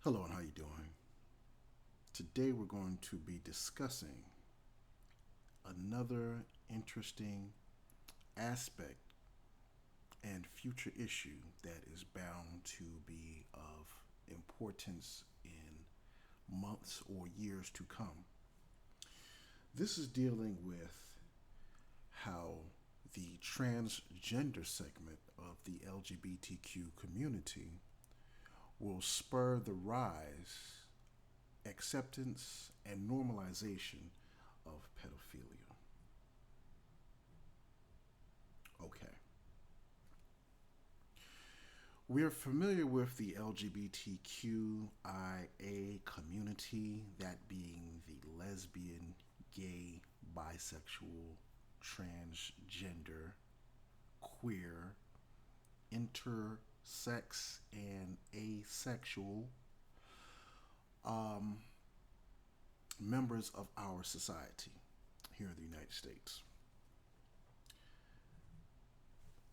Hello and how you doing? Today we're going to be discussing another interesting aspect and future issue that is bound to be of importance in months or years to come. This is dealing with how the transgender segment of the LGBTQ community will spur the rise, acceptance, and normalization of pedophilia. Okay. We're familiar with the LGBTQIA community, that being the lesbian, gay, bisexual, transgender, queer, intersex, and asexual um, members of our society here in the United States.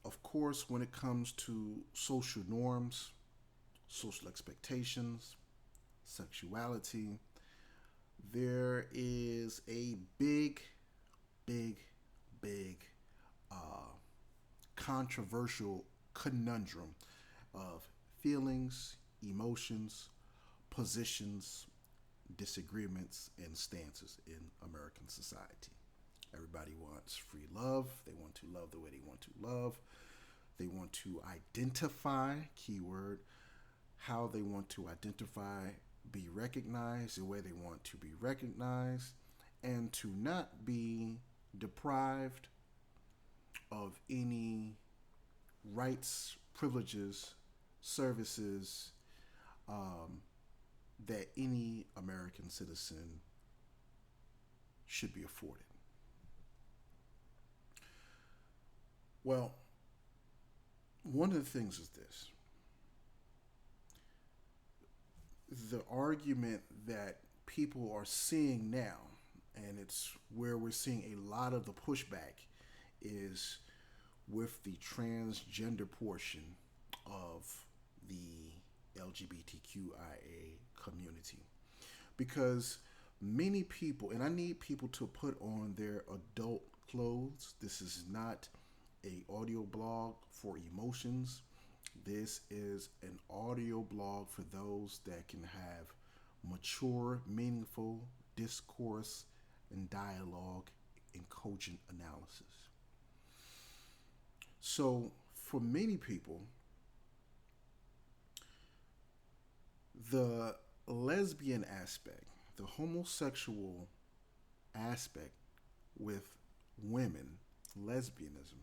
Of course, when it comes to social norms, social expectations, sexuality, there is a big, big, big uh, controversial conundrum of feelings, emotions, positions, disagreements, and stances in American society. Everybody wants free love. They want to love the way they want to love. They want to identify, keyword, how they want to identify, be recognized the way they want to be recognized, and to not be deprived of any rights, privileges, services um, that any American citizen should be afforded. Well, one of the things is this: the argument that people are seeing now, and it's where we're seeing a lot of the pushback, is with the transgender portion of the LGBTQIA community. Because many people, and I need people to put on their adult clothes. This is not a audio blog for emotions. This is an audio blog for those that can have mature, meaningful discourse and dialogue and cogent analysis. So, for many people, the lesbian aspect, the homosexual aspect with women, lesbianism,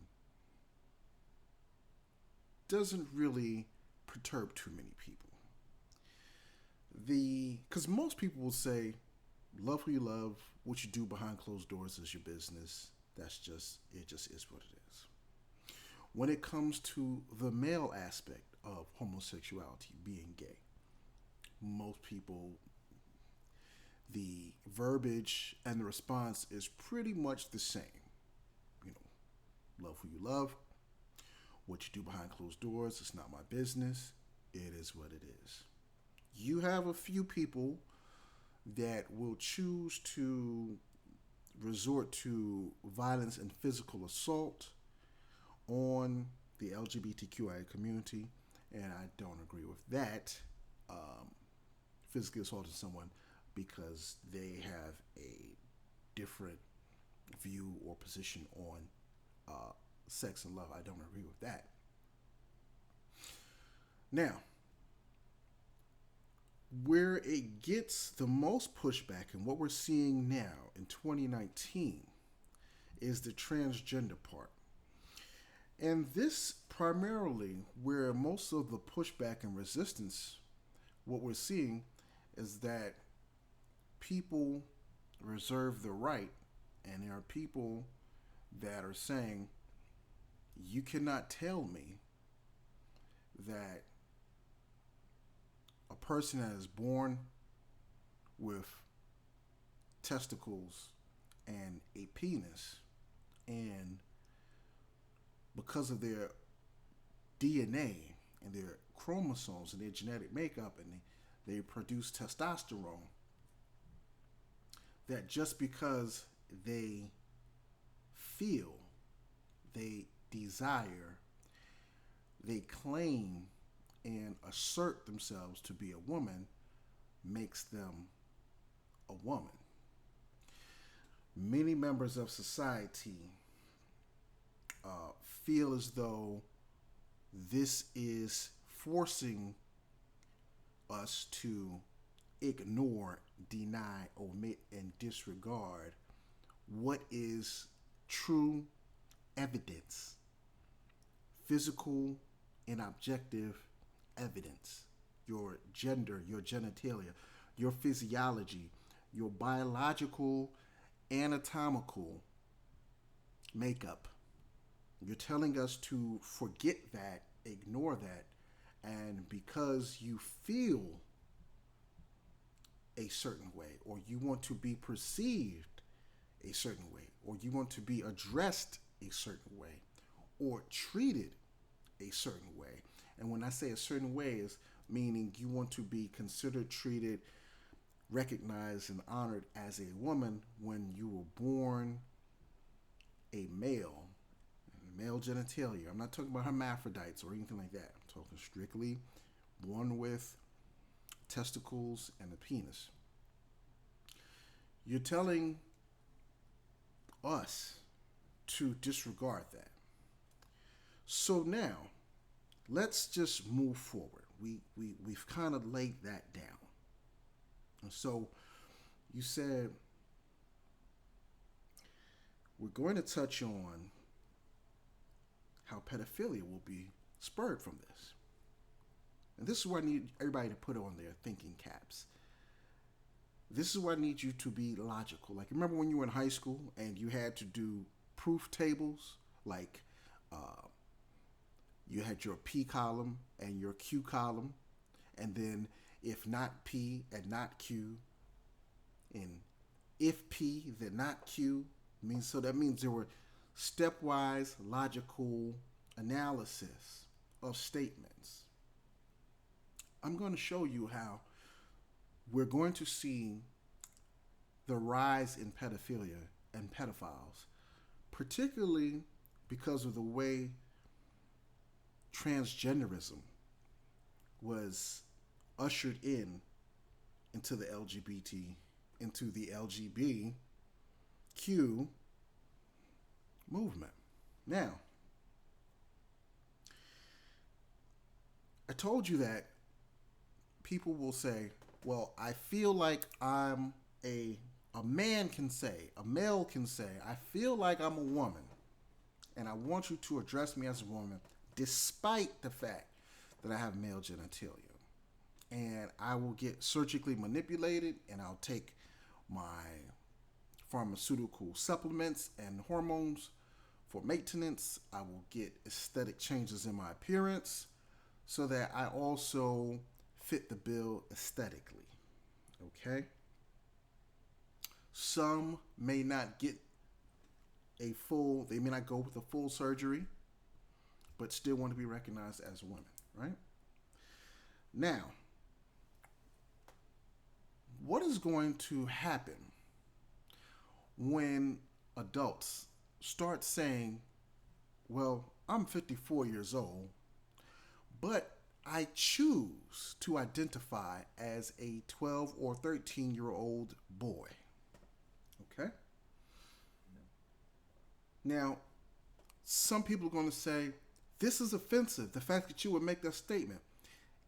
doesn't really perturb too many people. Because most people will say, love who you love, what you do behind closed doors is your business. It just is what it is. When it comes to the male aspect of homosexuality, being gay, most people, the verbiage and the response is pretty much the same. You know, love who you love, what you do behind closed doors, it's not my business. It is what it is. You have a few people that will choose to resort to violence and physical assault on the LGBTQIA community, and I don't agree with that. Physically assaulting someone because they have a different view or position on sex and love, I don't agree with that. Now, where it gets the most pushback and what we're seeing now in 2019 is the transgender part. And this primarily where most of the pushback and resistance, what we're seeing is that people reserve the right, and there are people that are saying, you cannot tell me that a person that is born with testicles and a penis, and because of their DNA and their chromosomes and their genetic makeup and they produce testosterone, that just because they feel, they desire, they claim and assert themselves to be a woman makes them a woman. Many members of society feel as though this is forcing us to ignore, deny, omit, and disregard what is true evidence, physical and objective evidence. Your gender, your genitalia, your physiology, your biological, anatomical makeup. You're telling us to forget that, ignore that, and because you feel a certain way, or you want to be perceived a certain way, or you want to be addressed a certain way, or treated a certain way. And when I say a certain way, is meaning you want to be considered, treated, recognized, and honored as a woman when you were born a male, male genitalia. I'm not talking about hermaphrodites or anything like that. I'm talking strictly born with testicles and a penis. You're telling us to disregard that. So now, let's just move forward. We've kind of laid that down. And so you said we're going to touch on how pedophilia will be spurred from this. And this is where I need everybody to put on their thinking caps. This is where I need you to be logical. Like, remember when you were in high school and you had to do proof tables? Like, you had your P column and your Q column, and then if not P and not Q, and if P then not Q, so that means there were stepwise logical analysis of statements. I'm going to show you how we're going to see the rise in pedophilia and pedophiles, particularly because of the way transgenderism was ushered into the LGBTQ movement. Now, I told you that people will say, well, I feel like I'm a male can say, I feel like I'm a woman, and I want you to address me as a woman, despite the fact that I have male genitalia. And I will get surgically manipulated, and I'll take my pharmaceutical supplements and hormones for maintenance. I will get aesthetic changes in my appearance so that I also fit the bill aesthetically. Okay? Some may not get they may not go with a full surgery, but still want to be recognized as women, right? Now, what is going to happen when adults start saying, well, I'm 54 years old, but I choose to identify as a 12 or 13-year-old boy? Okay? Now, some people are going to say, this is offensive, the fact that you would make that statement.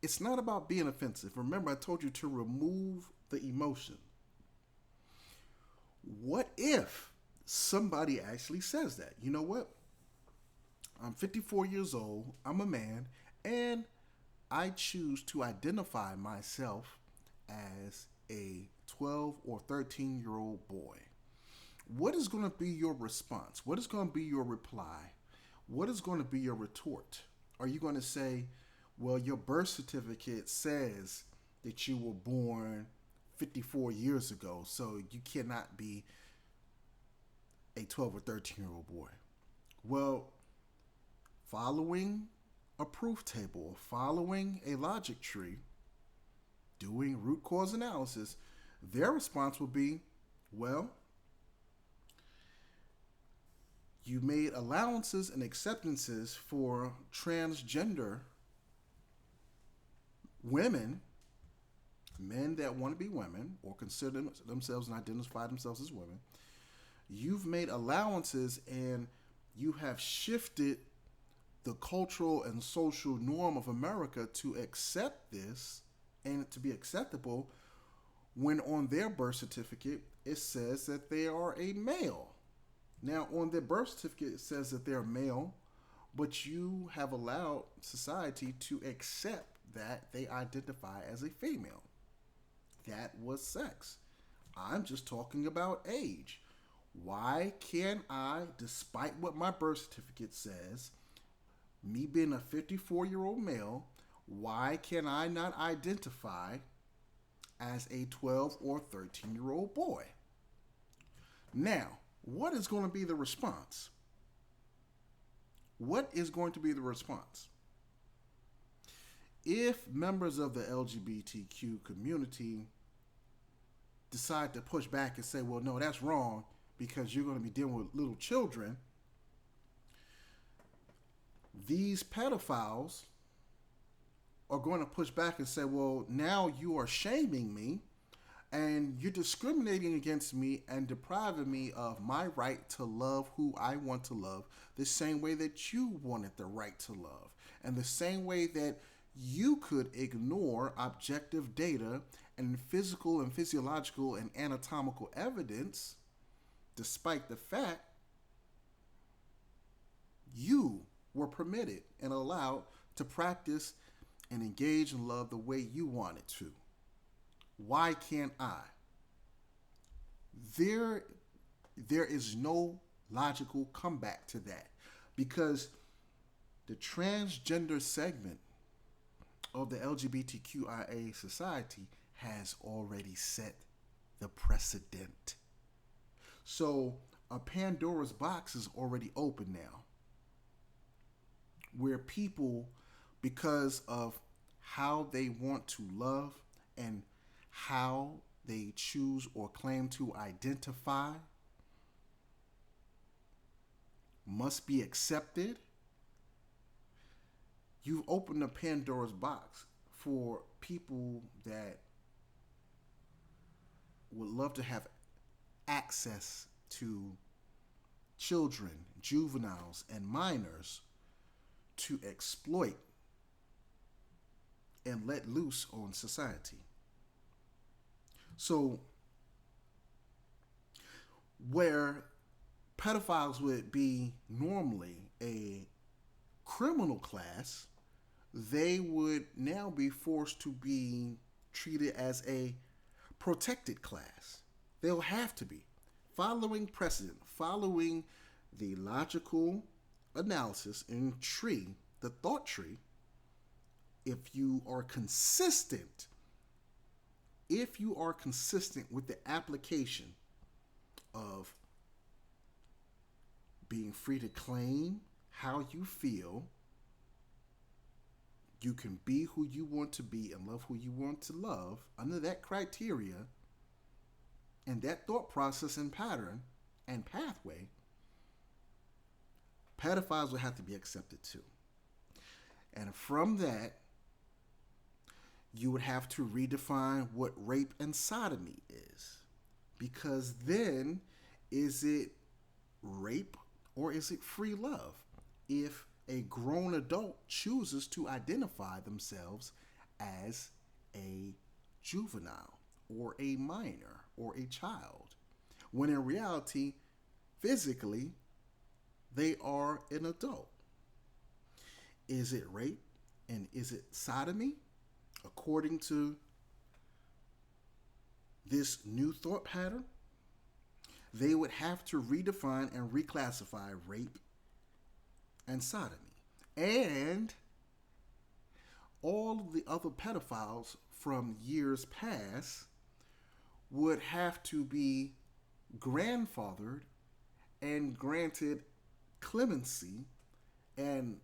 It's not about being offensive. Remember, I told you to remove the emotion. What if somebody actually says that? You know what? I'm 54 years old, I'm a man, and I choose to identify myself as a 12 or 13-year-old boy. What is going to be your response? What is going to be your reply? What is going to be your retort? Are you going to say, well, your birth certificate says that you were born 54 years ago, so you cannot be a 12 or 13-year-old boy? Well, following a proof table, following a logic tree, doing root cause analysis, their response will be, well, you made allowances and acceptances for transgender women, men that want to be women or consider themselves and identify themselves as women. You've made allowances and you have shifted the cultural and social norm of America to accept this and to be acceptable when on their birth certificate it says that they are a male. Now, on their birth certificate it says that they're male, but you have allowed society to accept that they identify as a female. That was sex. I'm just talking about age. Why can't I, despite what my birth certificate says, me being a 54-year-old male, why can I not identify as a 12 or 13-year-old boy? Now, what is going to be the response? What is going to be the response? If members of the LGBTQ community decide to push back and say, well, no, that's wrong because you're going to be dealing with little children, these pedophiles are going to push back and say, well, now you are shaming me and you're discriminating against me and depriving me of my right to love who I want to love the same way that you wanted the right to love, and the same way that you could ignore objective data and physical and physiological and anatomical evidence despite the fact you were permitted and allowed to practice and engage in love the way you wanted to. Why can't I? There is no logical comeback to that, because the transgender segment of the LGBTQIA society has already set the precedent. So a Pandora's box is already open now, where people, because of how they want to love and how they choose or claim to identify, must be accepted. You've opened a Pandora's box for people that would love to have access to children, juveniles, and minors to exploit and let loose on society. So, where pedophiles would be normally a criminal class, they would now be forced to be treated as a protected class. They'll have to be, following precedent, following the logical analysis in the thought tree. If you are consistent with the application of being free to claim how you feel, you can be who you want to be and love who you want to love under that criteria and that thought process and pattern and pathway, pedophiles will have to be accepted too. And from that, you would have to redefine what rape and sodomy is. Because then, is it rape or is it free love? If a grown adult chooses to identify themselves as a juvenile or a minor or a child, when in reality, physically, they are an adult. Is it rape and is it sodomy? According to this new thought pattern, they would have to redefine and reclassify rape and sodomy. And all of the other pedophiles from years past would have to be grandfathered and granted clemency and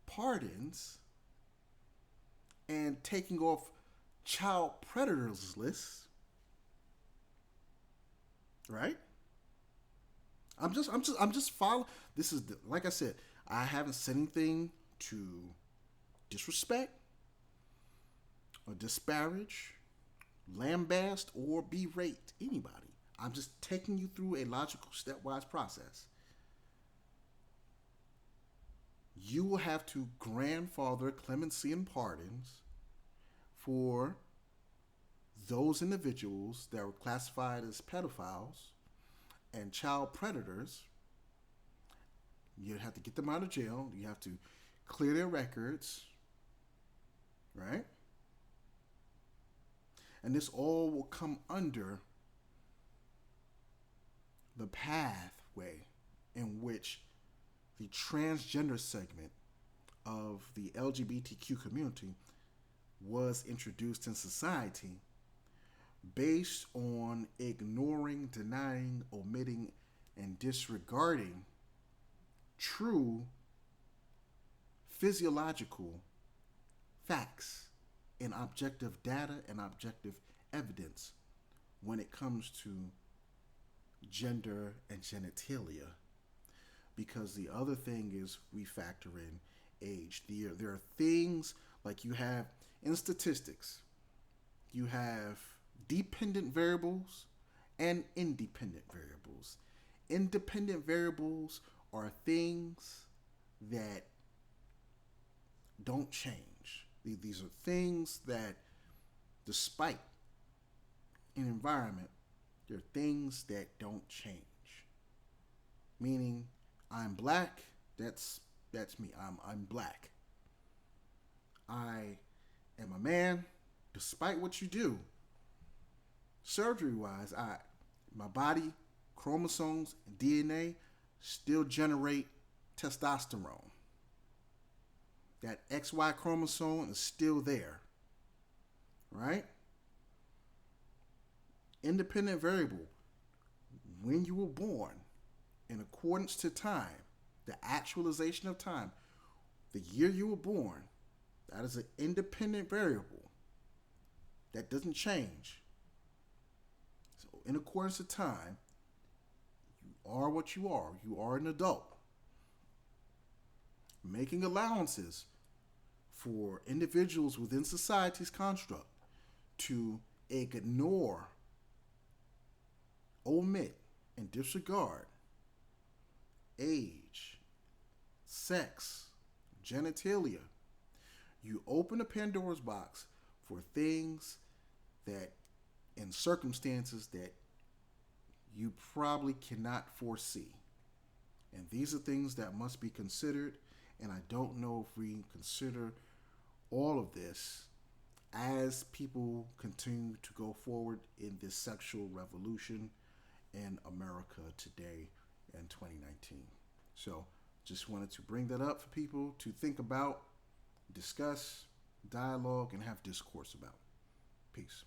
pardons and taking off child predators list, right? I'm just following. This is like I said. I haven't said anything to disrespect or disparage, lambast, or berate anybody. I'm just taking you through a logical, stepwise process. You will have to grandfather clemency and pardons for those individuals that were classified as pedophiles and child predators. You have to get them out of jail. You have to clear their records, right? And this all will come under the pathway in which the transgender segment of the LGBTQ community was introduced in society based on ignoring, denying, omitting, and disregarding true physiological facts and objective data and objective evidence when it comes to gender and genitalia. Because the other thing is we factor in age. There are things like you have in statistics, you have dependent variables and independent variables. Independent variables are things that don't change. These are things that, despite an environment, they're things that don't change. Meaning, I'm black. That's me. I'm black. I am a man. Despite what you do, surgery wise, my body, chromosomes, and DNA still generate testosterone. That XY chromosome is still there, right? Independent variable. When you were born, in accordance to time, the actualization of time, the year you were born, that is an independent variable that doesn't change. So, in accordance to time, you are what you are. You are an adult. Making allowances for individuals within society's construct to ignore, omit, and disregard age, sex, genitalia. You open a Pandora's box for things that, in circumstances that you probably cannot foresee. And these are things that must be considered. And I don't know if we consider all of this as people continue to go forward in this sexual revolution in America today in 2019. So just wanted to bring that up for people to think about, discuss, dialogue, and have discourse about. Peace.